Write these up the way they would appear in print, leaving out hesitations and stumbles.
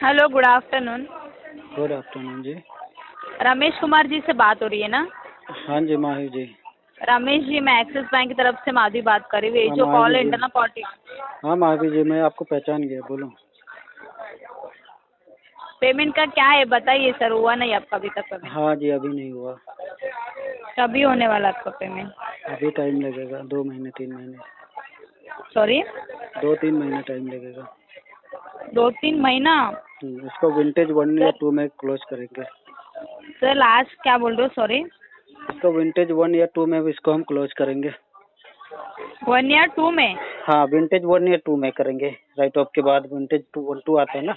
Hello, good afternoon. Good afternoon ji. Ramesh Kumar ji से बात हो रही है ना? हाँ जी माही जी। रमेश जी, मैं एक्सिस बैंक की तरफ से माधवी बात कर रही हूँ। ये हाँ जो माही कॉल है जी। इंटरनल पॉलिटिक्स हाँ माही जी, मैं आपको पहचान गया, बोलो। पेमेंट का क्या है बताइए सर। हुआ नहीं आपका अभी तक पेमेंट? हाँ जी, अभी नहीं हुआ। कभी होने वाला आपका पेमेंट? अभी टाइम लगेगा, 2 महीने 3 महीने। सॉरी? 2-3 महीने टाइम लगेगा। 2-3 महीना? इसको विंटेज 1 या सर 2 में क्लोज करेंगे। सर लास्ट क्या बोल रहे हो? सॉरी। इसको विंटेज 1 या 2 में इसको हम क्लोज करेंगे। 1 या 2 में? हाँ, विंटेज 1 या 2 में करेंगे। राइट ऑफ के बाद विंटेज 2 आता है ना।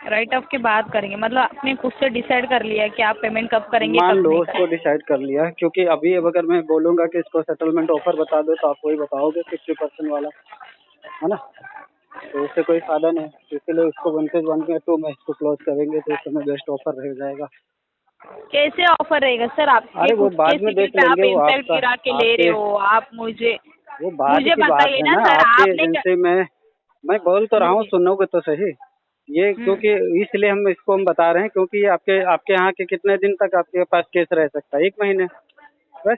राइट ऑफ के बाद करेंगे मतलब आपने खुद से डिसाइड कर लिया है कि आप पेमेंट कब करेंगे मान कब लो नहीं उसको करेंगे? डिसाइड कर लिया, क्योंकि अभी अब अगर मैं बोलूंगा कि इसको सेटलमेंट ऑफर बता दो तो आप वही बताओगे 50% वाला, है ना। तो उससे कोई फायदा नहीं, इसलिए इसको विंटेज 1 या 2 में इसको क्लोज करेंगे तो उस समय बेस्ट ऑफर रह जाएगा। कैसे ऑफर रहेगा सर? आपके अरे वो खुद के बाद में सिविल देख पे आप लेंगे, वो इम्पैक्ट आपका गिरा के ले रहे आपके हो आप मुझे। वो बाद मुझे की बात बताइए है ना ना, सर, आपके आपने क्या? एजेंसी में मैं बोल तो रहा हूँ, मुझे सुनोगे तो सही। ये क्योंकि इसलिए हम इसको हम बता रहे हैं क्योंकि ये आपके आपके यहाँ के कितने दिन तक आपके पास केस रह सकता है? 1 महीने बस।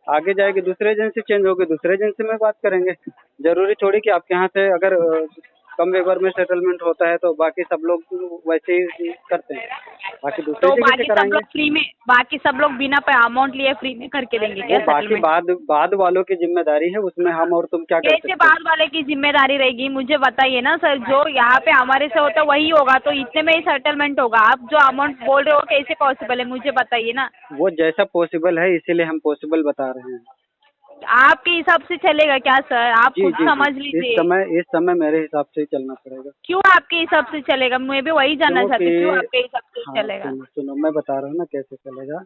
आगे जाएगी दूसरे एजेंसी चेंज होगी, दूसरे एजेंसी में बात करेंगे। जरूरी थोड़ी कि आपके यहाँ से अगर कम वेवर में सेटलमेंट होता है तो बाकी सब लोग वैसे ही करते हैं, बाकी दूसरी तो जगह से बाकी सब कराएंगे। लोग फ्री में, बाकी सब लोग बिना अमाउंट लिए फ्री में करके देंगे वो क्या बाकी सेटलमेंट? बाद वालों की जिम्मेदारी है, उसमें हम और तुम क्या कर कैसे सकते हैं। बाद वाले की जिम्मेदारी रहेगी मुझे बताइए ना सर। जो यहाँ पे हमारे से होता है वही होगा, तो इतने में ही सेटलमेंट होगा। आप जो अमाउंट बोल रहे हो कैसे पॉसिबल है मुझे बताइए ना। वो जैसा पॉसिबल है इसीलिए हम पॉसिबल बता रहे हैं। आपके हिसाब से चलेगा क्या सर? आप जी खुद जी जी। समझ लीजिए। इस समय मेरे हिसाब से ही चलना पड़ेगा। क्यों आपके हिसाब से चलेगा? मैं भी वही जानना क्योंकि चाहती हूँ, क्यों आपके हिसाब से हाँ, चलेगा? सुनो सुनो, मैं बता रहा हूँ ना कैसे चलेगा।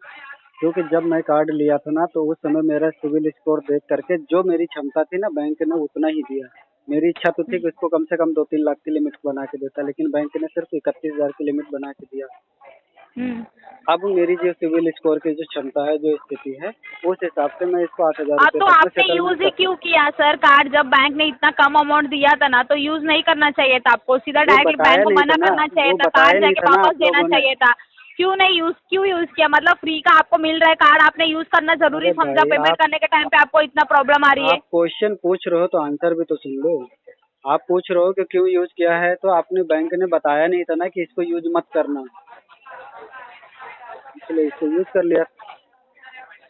क्योंकि जब मैं कार्ड लिया था ना तो उस समय मेरा सिविल स्कोर देख करके जो मेरी क्षमता थी ना, बैंक ने उतना ही दिया। मेरी इच्छा तो थी कि उसको कम से कम 2-3 लाख की लिमिट बना के देता, लेकिन बैंक ने सिर्फ 31,000 की लिमिट बना के दिया। हम्म। अब मेरी जो सिविल स्कोर की जो क्षमता है, जो स्थिति है, उस हिसाब से मैं इसको 8,000 हाँ, रुपये तो तक में आपने सेटलमेंट यूज ही कर क्यों सकता हूँ। किया सर कार्ड? जब बैंक ने इतना कम अमाउंट दिया था ना, तो यूज नहीं करना चाहिए था आपको। सीधा वो डायरेक्टली बैंक बताया को नहीं था मना ना, करना चाहिए वो था, बताया कार्ड नहीं जाके था ना वापस आप देना लोगों ने। चाहिए था। क्यों यूज किया? मतलब फ्री का आपको मिल रहा है कार्ड, आपने यूज करना जरूरी अरे समझा। भाई, पेमेंट करने के टाइम पे आपको इतना प्रॉब्लम आ रही है। आप क्वेश्चन पूछ रहे हो तो आंसर भी तो सुन लो। आप पूछ रहे हो कि क्यों यूज किया है, तो आपने बैंक ने बताया नहीं था ना कि इसको यूज मत करना, इसलिए इसको यूज कर लिया।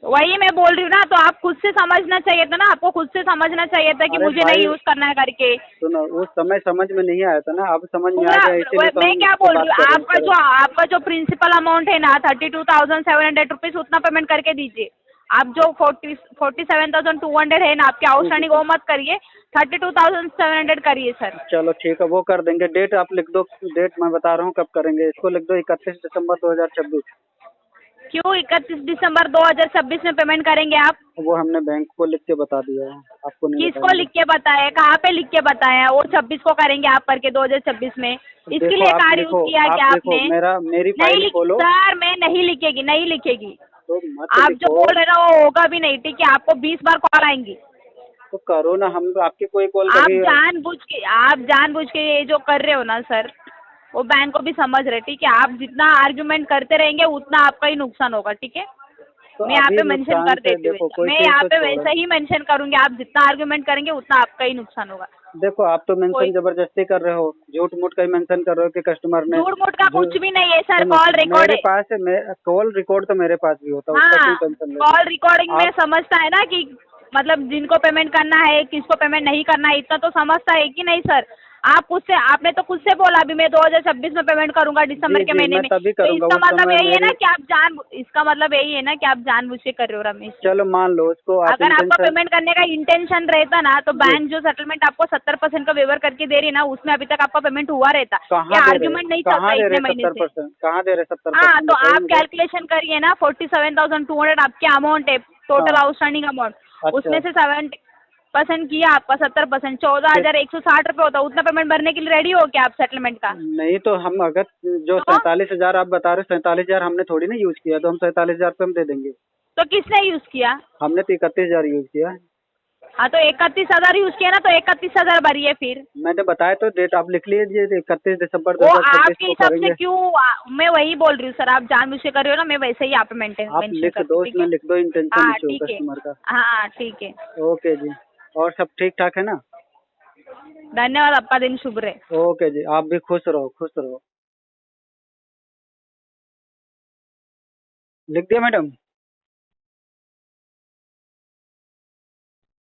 वही मैं बोल रही हूँ ना, तो आप खुद से समझना चाहिए था ना, आपको खुद से समझना चाहिए था कि अरे मुझे नहीं भाई यूज करना है करके। सुनो, उस समय समझ में नहीं आया था ना, अब समझ में आ पूरा गया, इसीलिए तो मैं हम क्या इस पे बोल रही बात हूँ, कर रहे हैं आपका सर। जो प्रिंसिपल अमाउंट है ना 32,700 रुपीज, उतना पेमेंट करके दीजिए। आप जो 47,200 है ना आपके जी जी आउटस्टैंडिंग, जी। वो मत करिए। 32,700 करिए सर। चलो ठीक है, वो कर देंगे। डेट आप लिख दो, डेट मैं बता रहा हूँ कब करेंगे, इसको लिख दो 31 दिसंबर 2026। क्यों 31 दिसंबर 2026 में पेमेंट करेंगे आप? वो हमने बैंक को लिख के बता दिया है, आपको नहीं किसको बताएंगे। लिख के बताया? कहाँ पे लिख के बताया? वो 26 को करेंगे आप करके 2026 में? इसके देखो लिए आप कार्ड यूज लिखो, किया आप क्या लिखो, आपने? मेरी नहीं फाइल लिख खोलो। सर, मैं नहीं लिखेगी, नहीं लिखेगी। तो मत आप जो लिखो। बोल रहे ना वो होगा भी नहीं, ठीक है? आपको 20 बार कॉल आएंगी। तो करो ना, हम आपकी कोई कॉल आप कभी। जानबूझ के ये जो कर रहे हो ना सर, वो बैंक को भी समझ रहे, ठीक है? आप जितना आर्ग्यूमेंट करते रहेंगे उतना आपका ही नुकसान होगा, ठीक है? तो मैं यहाँ अभी पे मेंशन नुकसान कर से देती हूँ देखो, ऐसा। कोई मैं चीज यहाँ तो पे छोड़ो। वैसा ही मेंशन करूंगी, आप जितना आर्ग्यूमेंट करेंगे उतना आपका ही नुकसान होगा। देखो आप तो कोई मेंशन जबरदस्ती कर रहे हो, झूठ मूठ का ही मेंशन कर रहे हो कि कस्टमर ने झूठ मूठ का जो। कुछ भी नहीं है सर, सुनो कॉल सुनो, रिकॉर्ड मेरे है। पास कॉल रिकॉर्ड तो मेरे पास भी होता है, उसका क्यों हाँ, टेंशन लेते कॉल रिकॉर्डिंग हो में आप। समझता है ना कि मतलब जिनको पेमेंट करना है, किसको पेमेंट नहीं करना है, इतना तो समझता है कि नहीं सर? आपने तो खुद से बोला अभी मैं 2026 में पेमेंट करूंगा दिसंबर जी के जी, महीने मैं में। तभी तो करूंगा, इसका उस मतलब समय यही है ना मेरी। कि इसका मतलब यही है ना कि आप जानबूझ के कर रहे हो रमेश जी। चलो मान लो उसको आप अगर आपका इंटेंशन। पेमेंट करने का इंटेंशन रहता ना, तो जी। बैंक जो सेटलमेंट आपको 70% का वेवर करके दे रही है ना, उसमें अभी तक आपका पेमेंट हुआ रहता। कहाँ ये दे रहे, आर्ग्यूमेंट नहीं चलता कहाँ दे रहे इतने महीने सत्तर से। परसेंट कहाँ दे रहे सत्तर हाँ, परसेंट तो बताइए आप मुझे। कैलकुलेशन करिए ना। 47,200 आपके अमाउंट है, टोटल हाँ। Outstanding amount. अच्छा। उसमें से 70% किया आपका, 70% 14,160 रुपये होता। उतना पेमेंट भरने के लिए रेडी हो क्या आप सेटलमेंट का? नहीं तो हम अगर जो तो 47,000 आप बता रहे हो, 47,000 हमने थोड़ी ना यूज किया, तो हम 47,000 पे हम दे देंगे। किसने यूज किया? हमने तो 31,000 यूज किया। हाँ तो 31,000 यूज किया ना, तो 31,000 भरिए फिर। मैंने बताया तो डेट आप लिख लीजिए 31 दिसंबर वो 2026 आपके को हिसाब करेंगे। से क्यों, मैं वही बोल रही हूँ सर, आप जानबूझ के कर रहे हो ना, मैं वैसे ही आप मेंशन आप लिख करती दो, हूँ, ठीक उसमें है। लिख दो इंटेंशन हाँ इशू ठीक है, कस्टमर का। हाँ ठीक है। ओके जी, और सब ठीक ठाक है ना? धन्यवाद, आपका दिन शुभ रहे। ओके जी, आप भी खुश रहो, खुश रहो। लिख दिया मैडम?